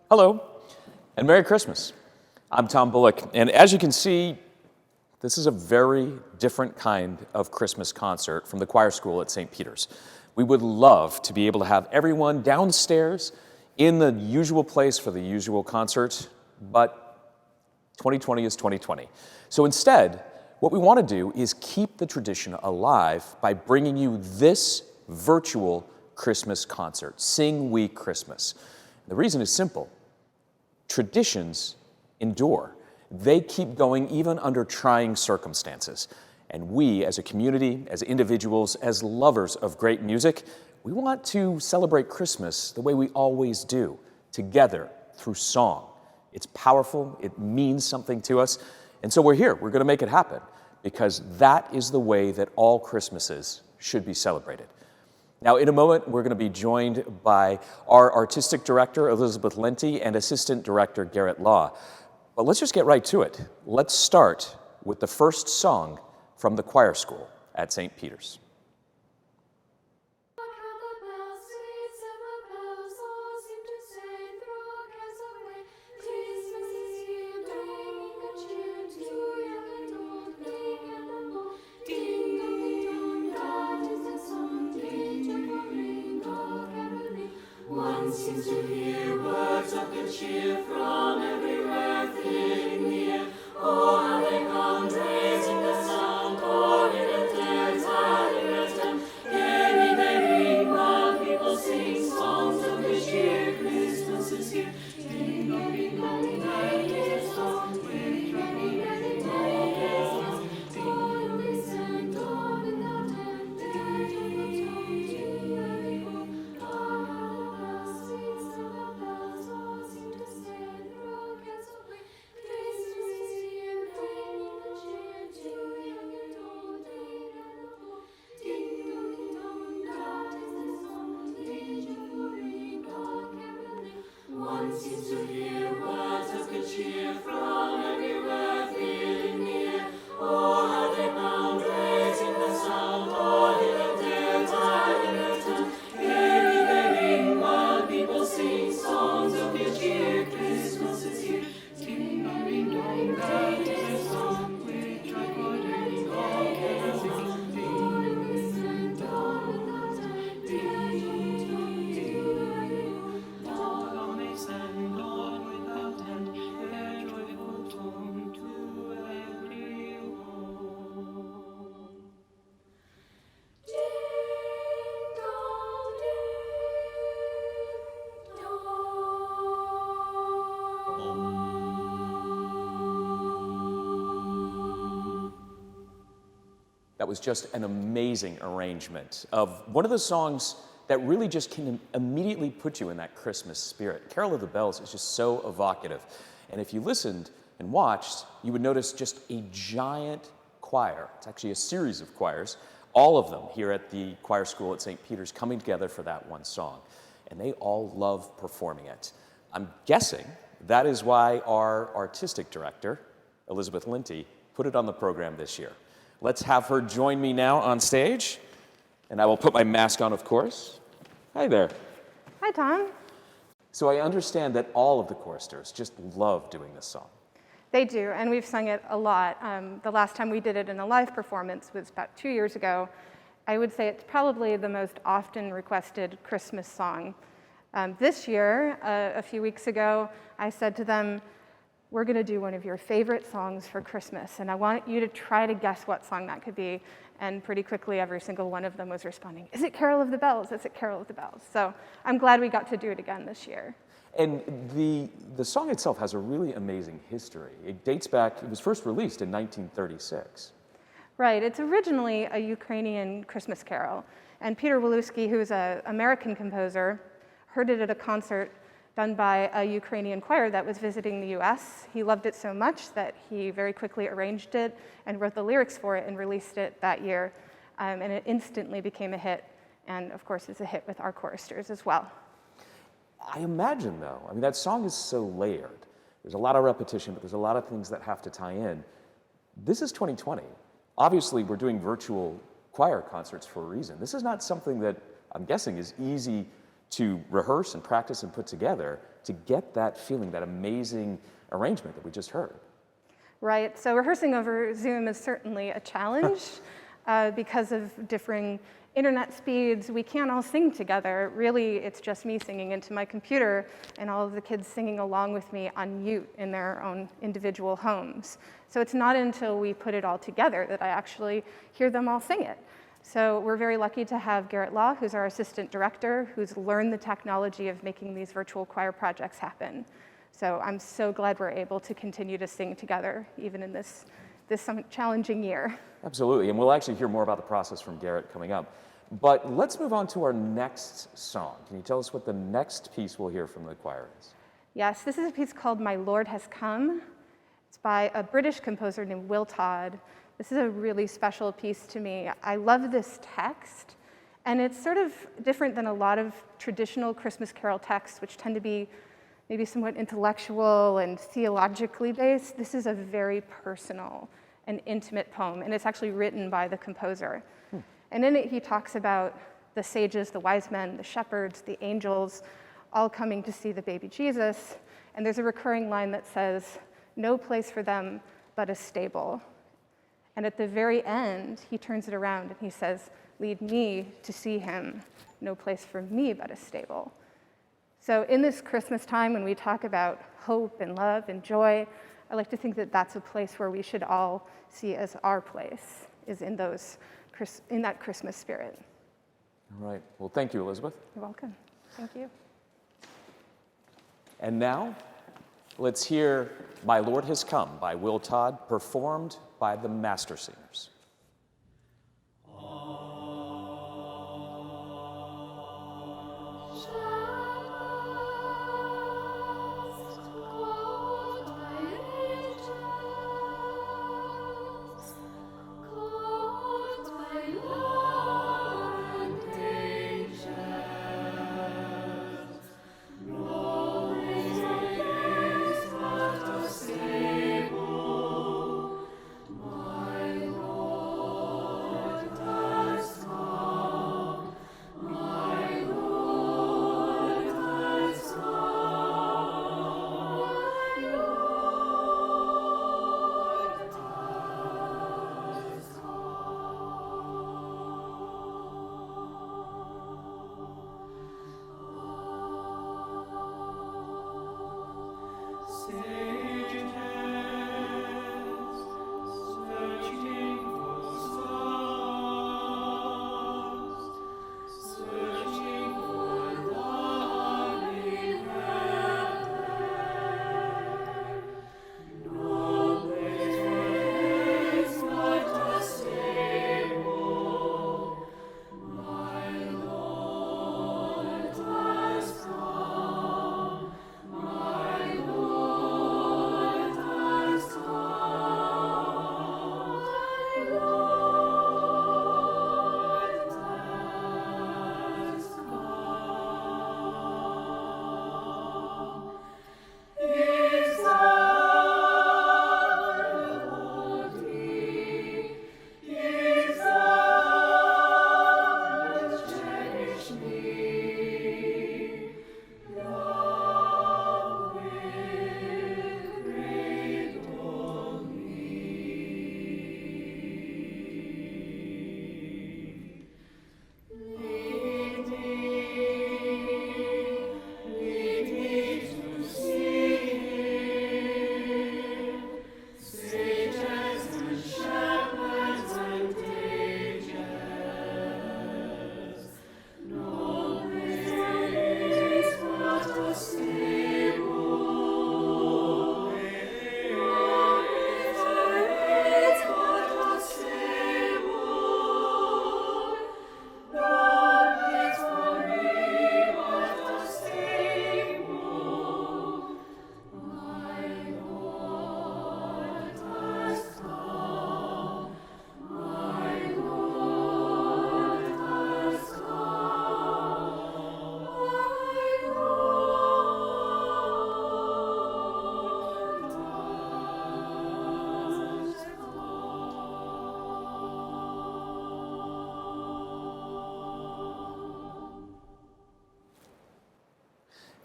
Hello, and Merry Christmas. I'm Tom Bullock, and as you can see, this is a very different kind of Christmas concert from the choir school at St. Peter's. We would love to be able to have everyone downstairs in the usual place for the usual concert, but 2020 is 2020. So instead, what we want to do is keep the tradition alive by bringing you this virtual Christmas concert, Sing We Christmas. The reason is simple. Traditions endure. They keep going even under trying circumstances. And we, as a community, as individuals, as lovers of great music, we want to celebrate Christmas the way we always do, together through song. It's powerful, it means something to us, and so we're here. We're going to make it happen because that is the way that all Christmases should be celebrated. Now, in a moment, we're going to be joined by our artistic director, Elizabeth Lenti, and assistant director, Garrett Law. But let's just get right to it. Let's start with the first song from the choir school at St. Peter's. One seems to hear words of good cheer from everywhere filling the air. Oh, how they come, raising the sound, or in a dance, adding a stem. Gayly they ring while people sing songs of good cheer. Christmas is here. Ding dong, ding dong, ding dong, ding dong, ding dong, ding dong, listen, dawn in the One seems to hear words of good cheer from everywhere filling the air. Oh, how they bound, raising the sound, all in a dance, in a town. Gayly they ring while people sing songs of good cheer. Christmas is here. Ding dong, ding dong, that is the song. With joyful ding dong, carols on. Ding, listen, dawn in the time. Ding, dong, ding, dong, on they sang, Lord without end, their joyful tone to every home. Ding dong, ding dong. That was just an amazing arrangement of one of the songs that really just can immediately put you in that Christmas spirit. Carol of the Bells is just so evocative. And if you listened and watched, you would notice just a giant choir. It's actually a series of choirs, all of them here at the choir school at St. Peter's coming together for that one song. And they all love performing it. I'm guessing that is why our artistic director, Elizabeth Lenti, put it on the program this year. Let's have her join me now on stage. And I will put my mask on, of course. Hi there. Hi, Tom. So I understand that all of the choristers just love doing this song. They do, and we've sung it a lot. The last time we did it in a live performance was about 2 years ago. I would say it's probably the most often requested Christmas song. This year, a few weeks ago, I said to them, we're going to do one of your favorite songs for Christmas, and I want you to try to guess what song that could be. And pretty quickly, every single one of them was responding, is it Carol of the Bells? Is it Carol of the Bells? So I'm glad we got to do it again this year. And the song itself has a really amazing history. It dates back, it was first released in 1936. Right, it's originally a Ukrainian Christmas carol. And Peter Waluski, who's an American composer, heard it at a concert done by a Ukrainian choir that was visiting the US. He loved it so much that he very quickly arranged it and wrote the lyrics for it and released it that year. And it instantly became a hit, and of course is a hit with our choristers as well. I imagine, though, I mean, that song is so layered. There's a lot of repetition, but there's a lot of things that have to tie in. This is 2020. Obviously, we're doing virtual choir concerts for a reason. This is not something that I'm guessing is easy to rehearse and practice and put together. to get that feeling, that amazing arrangement that we just heard? Right, so rehearsing over Zoom is certainly a challenge because of differing internet speeds. We can't all sing together. Really, it's just me singing into my computer and all of the kids singing along with me on mute in their own individual homes. So it's not until we put it all together that I actually hear them all sing it. So we're very lucky to have Garrett Law, who's our assistant director, who's learned the technology of making these virtual choir projects happen. So I'm so glad we're able to continue to sing together, even in this somewhat challenging year. Absolutely, and we'll actually hear more about the process from Garrett coming up. But let's move on to our next song. Can you tell us what the next piece we'll hear from the choir is? Yes, this is a piece called My Lord Has Come. It's by a British composer named Will Todd. This is a really special piece to me. I love this text, and it's sort of different than a lot of traditional Christmas carol texts, which tend to be maybe somewhat intellectual and theologically based. This is a very personal and intimate poem, and it's actually written by the composer. And in it, he talks about the sages, the wise men, the shepherds, the angels, all coming to see the baby Jesus. And there's a recurring line that says, "No place for them but a stable." And at the very end, he turns it around and he says, "Lead me to see him, no place for me but a stable." So in this Christmas time, when we talk about hope and love and joy, I like to think that that's a place where we should all see as our place, is in that Christmas spirit. All right. Well, thank you, Elizabeth. You're welcome. Thank you. And now, let's hear My Lord Has Come by Will Todd, performed by the Master Singers.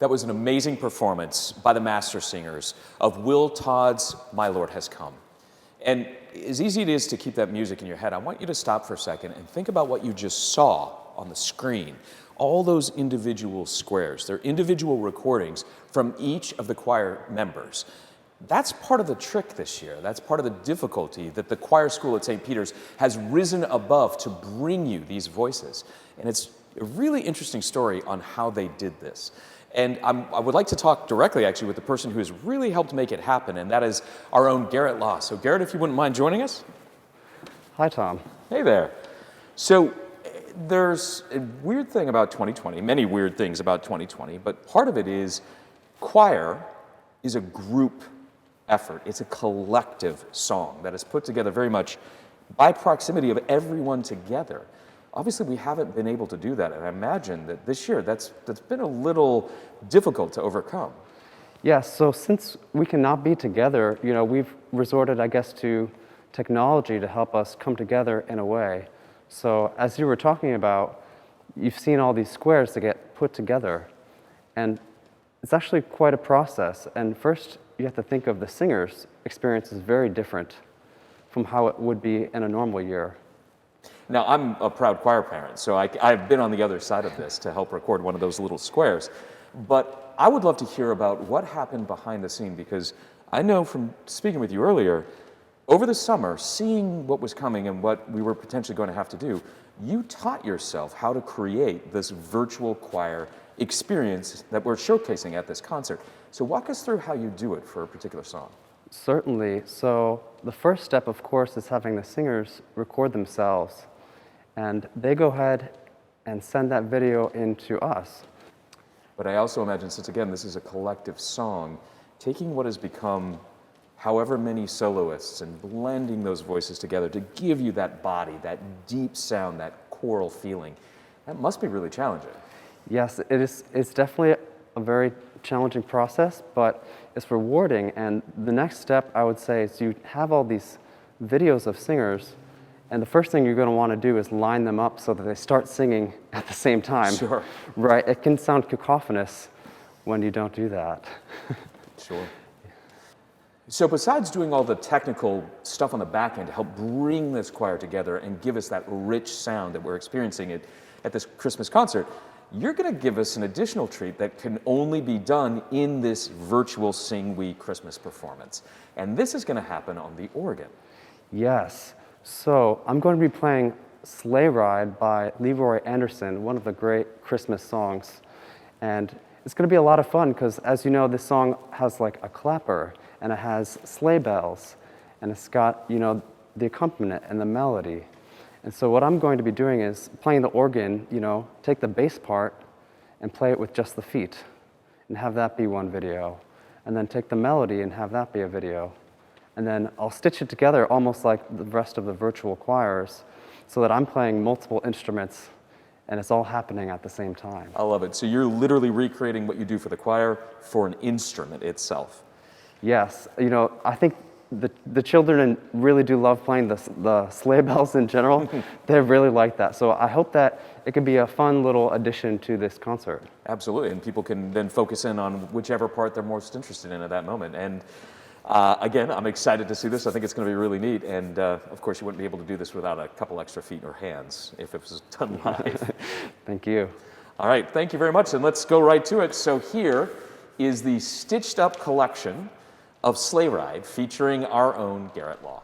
That was an amazing performance by the Master Singers of Will Todd's My Lord Has Come. And as easy it is to keep that music in your head, I want you to stop for a second and think about what you just saw on the screen. All those individual squares, they're individual recordings from each of the choir members. That's part of the trick this year. That's part of the difficulty that the choir school at St. Peter's has risen above to bring you these voices. And it's a really interesting story on how they did this. And I would like to talk directly, actually, with the person who has really helped make it happen, and that is our own Garrett Law. So, Garrett, if you wouldn't mind joining us. Hi, Tom. Hey there. So, there's a weird thing about 2020, many weird things about 2020, but part of it is choir is a group effort. It's a collective song that is put together very much by proximity of everyone together. Obviously, we haven't been able to do that, and I imagine that this year that's been a little difficult to overcome. Yes, so since we cannot be together, we've resorted, I guess, to technology to help us come together in a way. So as you were talking about, you've seen all these squares that get put together, and it's actually quite a process. And first, you have to think of the singer's experience is very different from how it would be in a normal year. Now, I'm a proud choir parent, so I've been on the other side of this to help record one of those little squares. But I would love to hear about what happened behind the scene, because I know from speaking with you earlier, over the summer, seeing what was coming and what we were potentially going to have to do, you taught yourself how to create this virtual choir experience that we're showcasing at this concert. So walk us through how you do it for a particular song. Certainly. So the first step, of course, is having the singers record themselves. And they go ahead and send that video in to us. But I also imagine, since again, this is a collective song, taking what has become however many soloists and blending those voices together to give you that body, that deep sound, that choral feeling, that must be really challenging. Yes, it is. It's definitely a very challenging process, but it's rewarding. And the next step, I would say, is you have all these videos of singers, and the first thing you're going to want to do is line them up so that they start singing at the same time. Sure. Right? It can sound cacophonous when you don't do that. Sure. So besides doing all the technical stuff on the back end to help bring this choir together and give us that rich sound that we're experiencing at this Christmas concert, you're going to give us an additional treat that can only be done in this virtual Sing We Christmas performance. And this is going to happen on the organ. Yes. So I'm going to be playing Sleigh Ride by Leroy Anderson, one of the great Christmas songs. And it's going to be a lot of fun because, as you know, this song has like a clapper, and it has sleigh bells, and it's got, the accompaniment and the melody. And so what I'm going to be doing is playing the organ, take the bass part and play it with just the feet and have that be one video. And then take the melody and have that be a video. And then I'll stitch it together almost like the rest of the virtual choirs so that I'm playing multiple instruments and it's all happening at the same time. I love it. So you're literally recreating what you do for the choir for an instrument itself. Yes, I think the children really do love playing the sleigh bells in general. They really like that. So I hope that it can be a fun little addition to this concert. Absolutely, and people can then focus in on whichever part they're most interested in at that moment. And again, I'm excited to see this. I think it's going to be really neat. And of course, you wouldn't be able to do this without a couple extra feet or hands if it was done live. Thank you. All right, thank you very much. And let's go right to it. So here is the stitched up collection of Sleigh Ride featuring our own Garrett Law.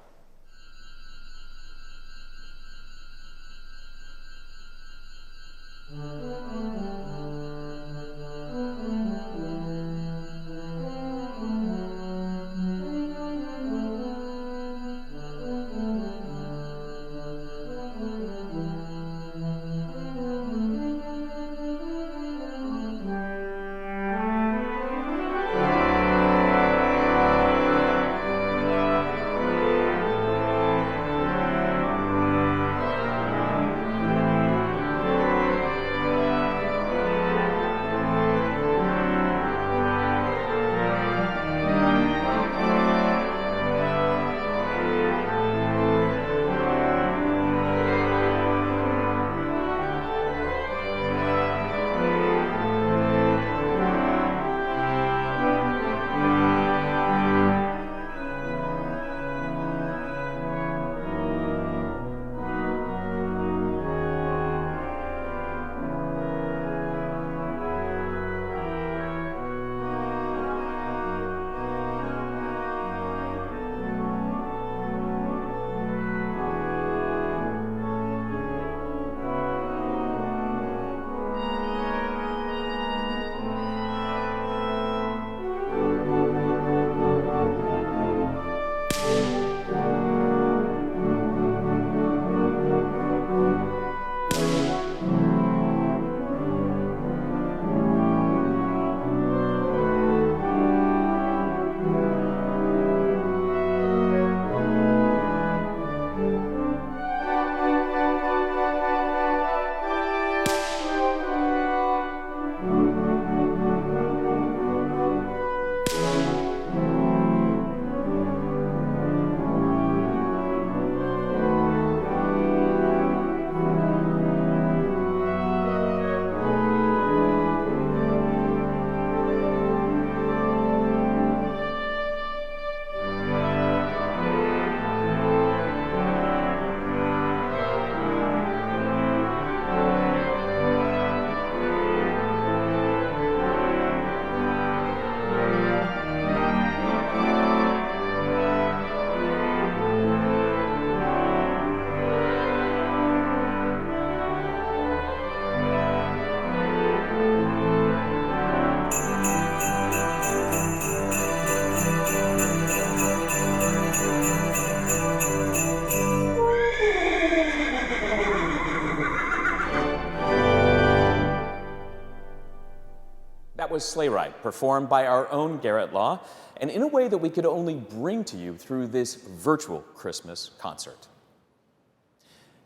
was Sleigh Ride, performed by our own Garrett Law, and in a way that we could only bring to you through this virtual Christmas concert.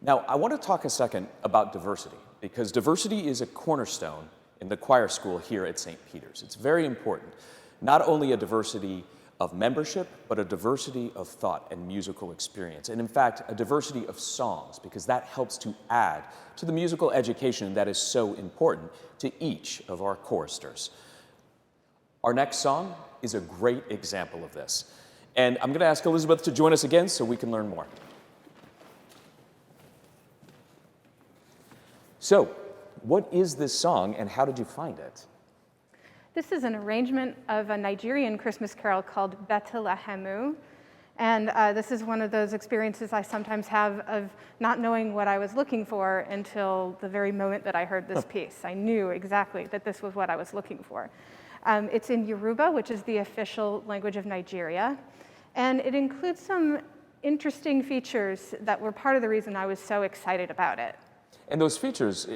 Now, I want to talk a second about diversity, because diversity is a cornerstone in the choir school here at St. Peter's. It's very important. Not only a diversity of membership, but a diversity of thought and musical experience. And in fact, a diversity of songs, because that helps to add to the musical education that is so important to each of our choristers. Our next song is a great example of this. And I'm going to ask Elizabeth to join us again so we can learn more. So, what is this song and how did you find it? This is an arrangement of a Nigerian Christmas carol called Bethlehemu. And this is one of those experiences I sometimes have of not knowing what I was looking for until the very moment that I heard this piece. I knew exactly that this was what I was looking for. It's in Yoruba, which is the official language of Nigeria. And it includes some interesting features that were part of the reason I was so excited about it. And those features,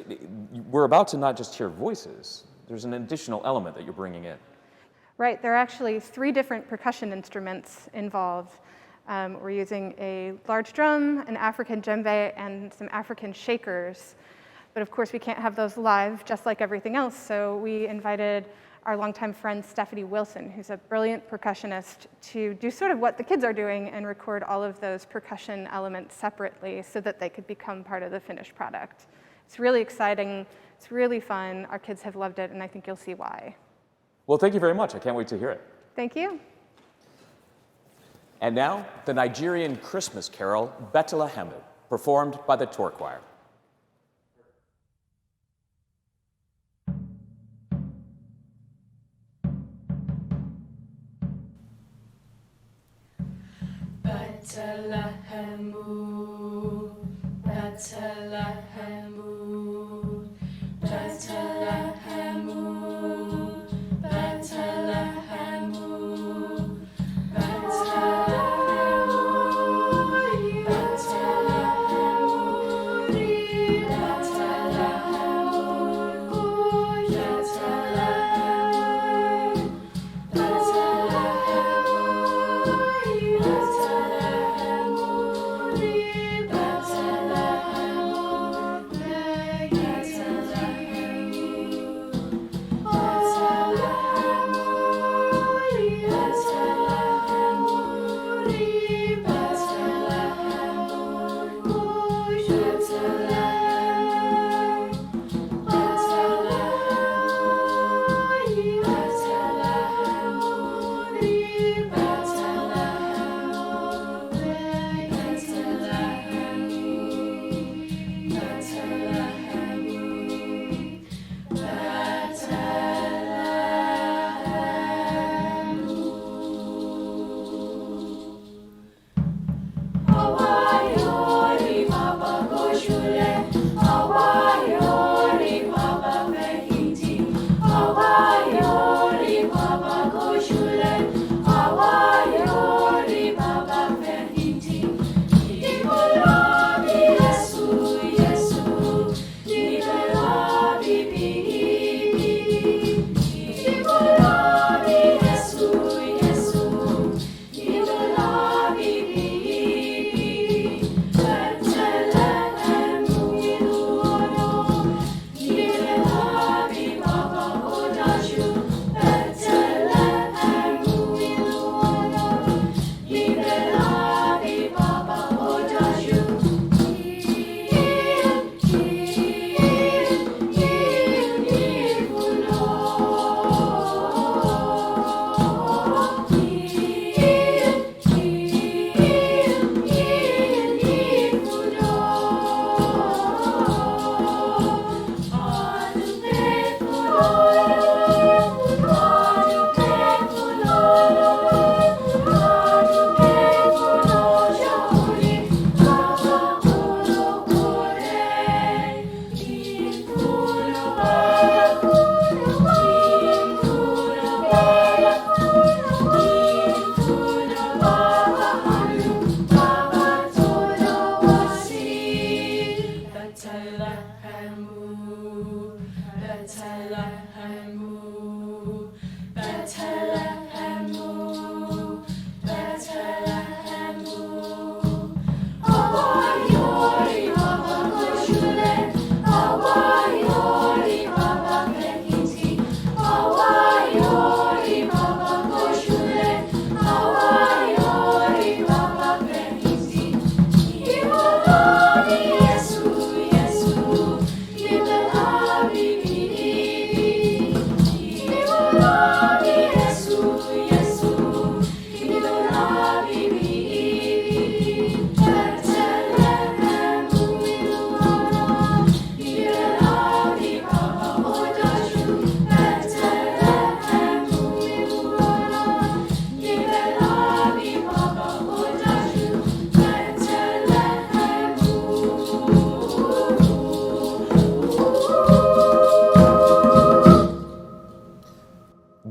we're about to not just hear voices. There's an additional element that you're bringing in. Right, there are actually 3 different percussion instruments involved. We're using a large drum, an African djembe, and some African shakers. But of course, we can't have those live, just like everything else, so we invited our longtime friend Stephanie Wilson, who's a brilliant percussionist, to do sort of what the kids are doing and record all of those percussion elements separately so that they could become part of the finished product. It's really exciting, it's really fun, our kids have loved it, and I think you'll see why. Well, thank you very much. I can't wait to hear it. Thank you. And now, the Nigerian Christmas carol, Bethlehemu, performed by the Tor Choir. Bethlehemu, Bethlehemu, Bethlehemu, Bethlehemu, Bethlehem,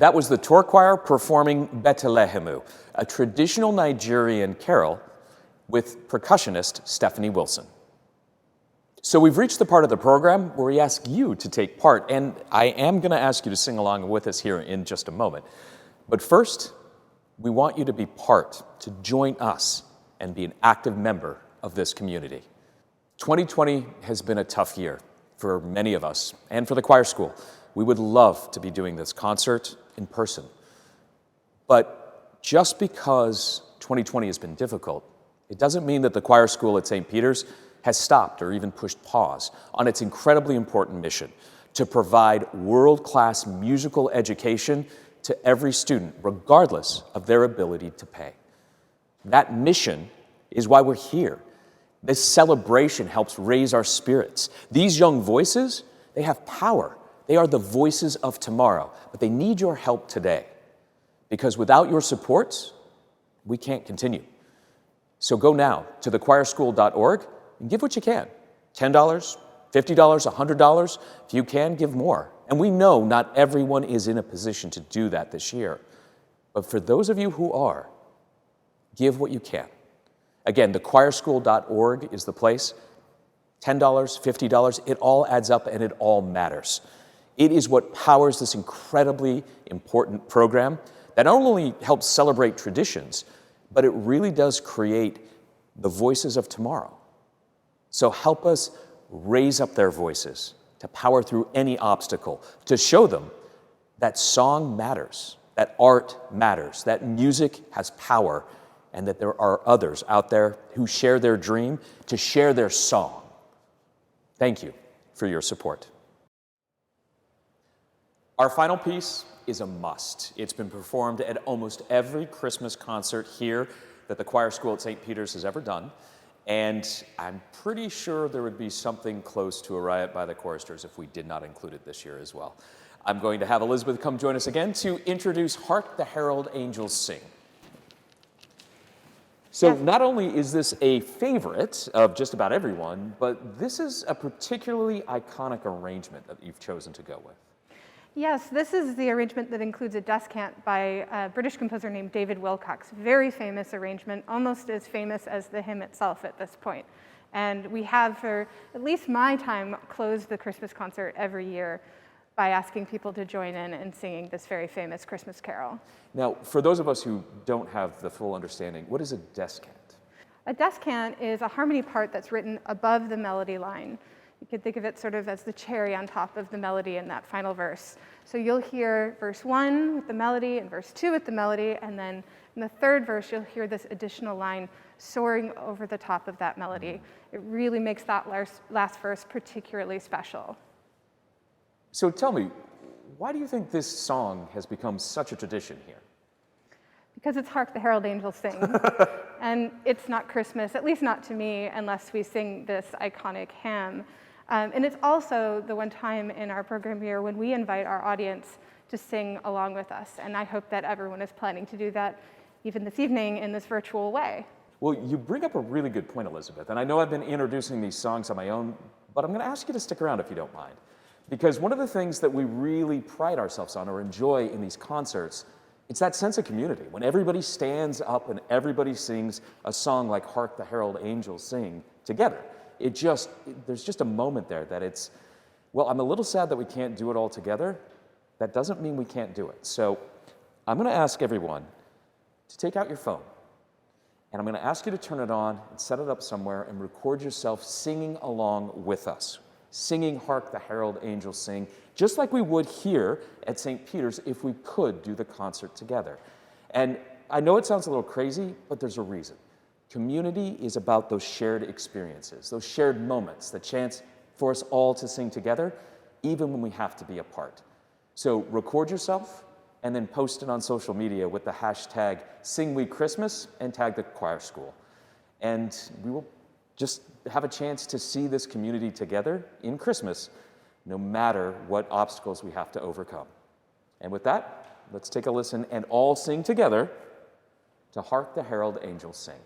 That was the Torah Choir performing Betelehemu, a traditional Nigerian carol with percussionist Stephanie Wilson. So we've reached the part of the program where we ask you to take part, and I am going to ask you to sing along with us here in just a moment. But first, we want you to be part, to join us and be an active member of this community. 2020 has been a tough year for many of us and for the choir school. We would love to be doing this concert in person. But just because 2020 has been difficult, it doesn't mean that the choir school at St. Peter's has stopped or even pushed pause on its incredibly important mission to provide world-class musical education to every student, regardless of their ability to pay. That mission is why we're here. This celebration helps raise our spirits. These young voices, they have power. They are the voices of tomorrow, but they need your help today. Because without your support, we can't continue. So go now to thechoirschool.org and give what you can. $10, $50, $100. If you can, give more. And we know not everyone is in a position to do that this year. But for those of you who are, give what you can. Again, thechoirschool.org is the place. $10, $50, it all adds up and it all matters. It is what powers this incredibly important program that not only helps celebrate traditions, but it really does create the voices of tomorrow. So help us raise up their voices to power through any obstacle, to show them that song matters, that art matters, that music has power, and that there are others out there who share their dream to share their song. Thank you for your support. Our final piece is a must. It's been performed at almost every Christmas concert here that the choir school at St. Peter's has ever done. And I'm pretty sure there would be something close to a riot by the choristers if we did not include it this year as well. I'm going to have Elizabeth come join us again to introduce Hark the Herald Angels Sing. So not only is this a favorite of just about everyone, but this is a particularly iconic arrangement that you've chosen to go with. Yes, this is the arrangement that includes a descant by a British composer named David Wilcox. Very famous arrangement, almost as famous as the hymn itself at this point. And we have, for at least my time, closed the Christmas concert every year by asking people to join in and singing this very famous Christmas carol. Now, for those of us who don't have the full understanding, what is a descant? A descant is a harmony part that's written above the melody line. You could think of it sort of as the cherry on top of the melody in that final verse. So you'll hear verse 1 with the melody and verse 2 with the melody, and then in the third verse, you'll hear this additional line soaring over the top of that melody. It really makes that last verse particularly special. So tell me, why do you think this song has become such a tradition here? Because it's Hark the Herald Angels Sing. And it's not Christmas, at least not to me, unless we sing this iconic hymn. And it's also the one time in our program year when we invite our audience to sing along with us. And I hope that everyone is planning to do that even this evening in this virtual way. Well, you bring up a really good point, Elizabeth. And I know I've been introducing these songs on my own, but I'm going to ask you to stick around if you don't mind. Because one of the things that we really pride ourselves on or enjoy in these concerts, it's that sense of community. When everybody stands up and everybody sings a song like Hark the Herald Angels Sing together. There's just a moment there that it's, well, I'm a little sad that we can't do it all together. That doesn't mean we can't do it. So I'm going to ask everyone to take out your phone. And I'm going to ask you to turn it on and set it up somewhere and record yourself singing along with us. Singing Hark the Herald Angels Sing, just like we would here at St. Peter's if we could do the concert together. And I know it sounds a little crazy, but there's a reason. Community is about those shared experiences, those shared moments, the chance for us all to sing together, even when we have to be apart. So record yourself and then post it on social media with the hashtag #SingWeChristmas and tag the choir school. And we will just have a chance to see this community together in Christmas, no matter what obstacles we have to overcome. And with that, let's take a listen and all sing together to Hark the Herald Angels Sing.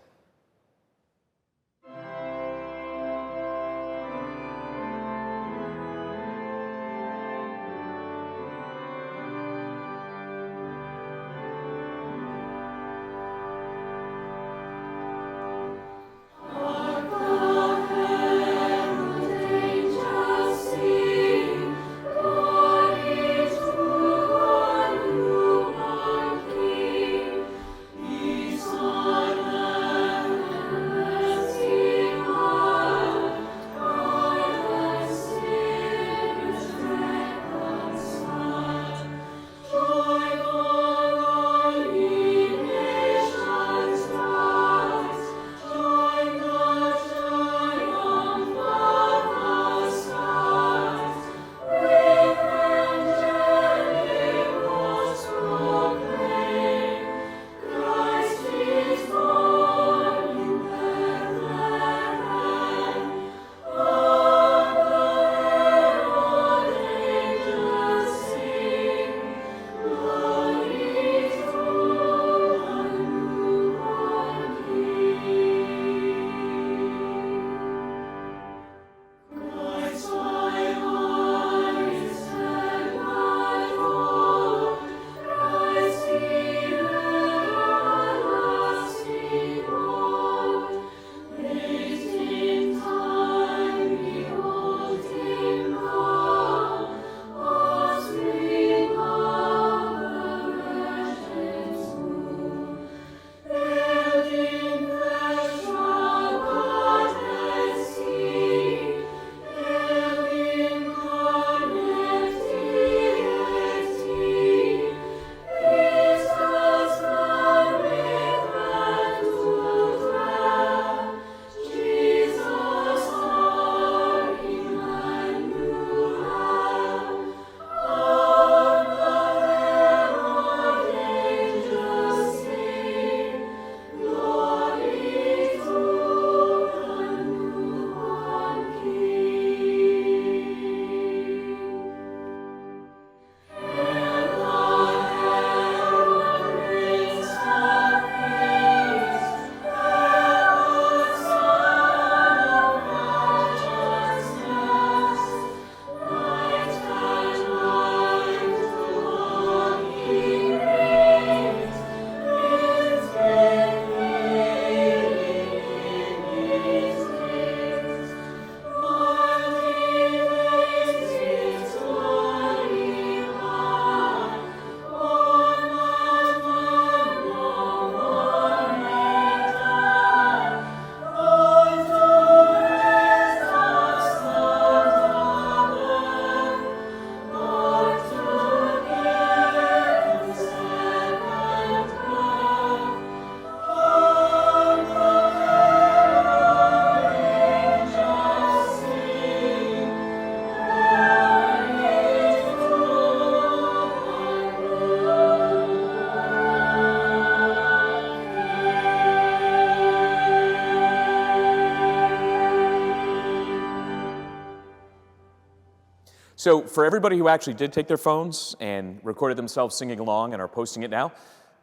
So for everybody who actually did take their phones and recorded themselves singing along and are posting it now,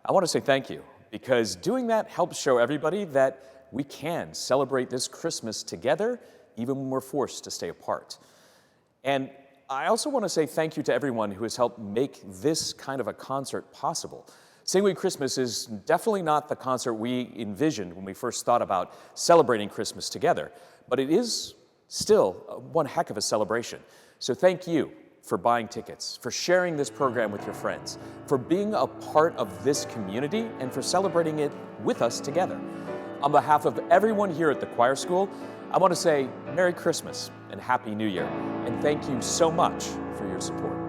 I want to say thank you, because doing that helps show everybody that we can celebrate this Christmas together, even when we're forced to stay apart. And I also want to say thank you to everyone who has helped make this kind of a concert possible. Sing We Christmas is definitely not the concert we envisioned when we first thought about celebrating Christmas together, but it is still one heck of a celebration. So thank you for buying tickets, for sharing this program with your friends, for being a part of this community, and for celebrating it with us together. On behalf of everyone here at the Choir School, I want to say Merry Christmas and Happy New Year, and thank you so much for your support.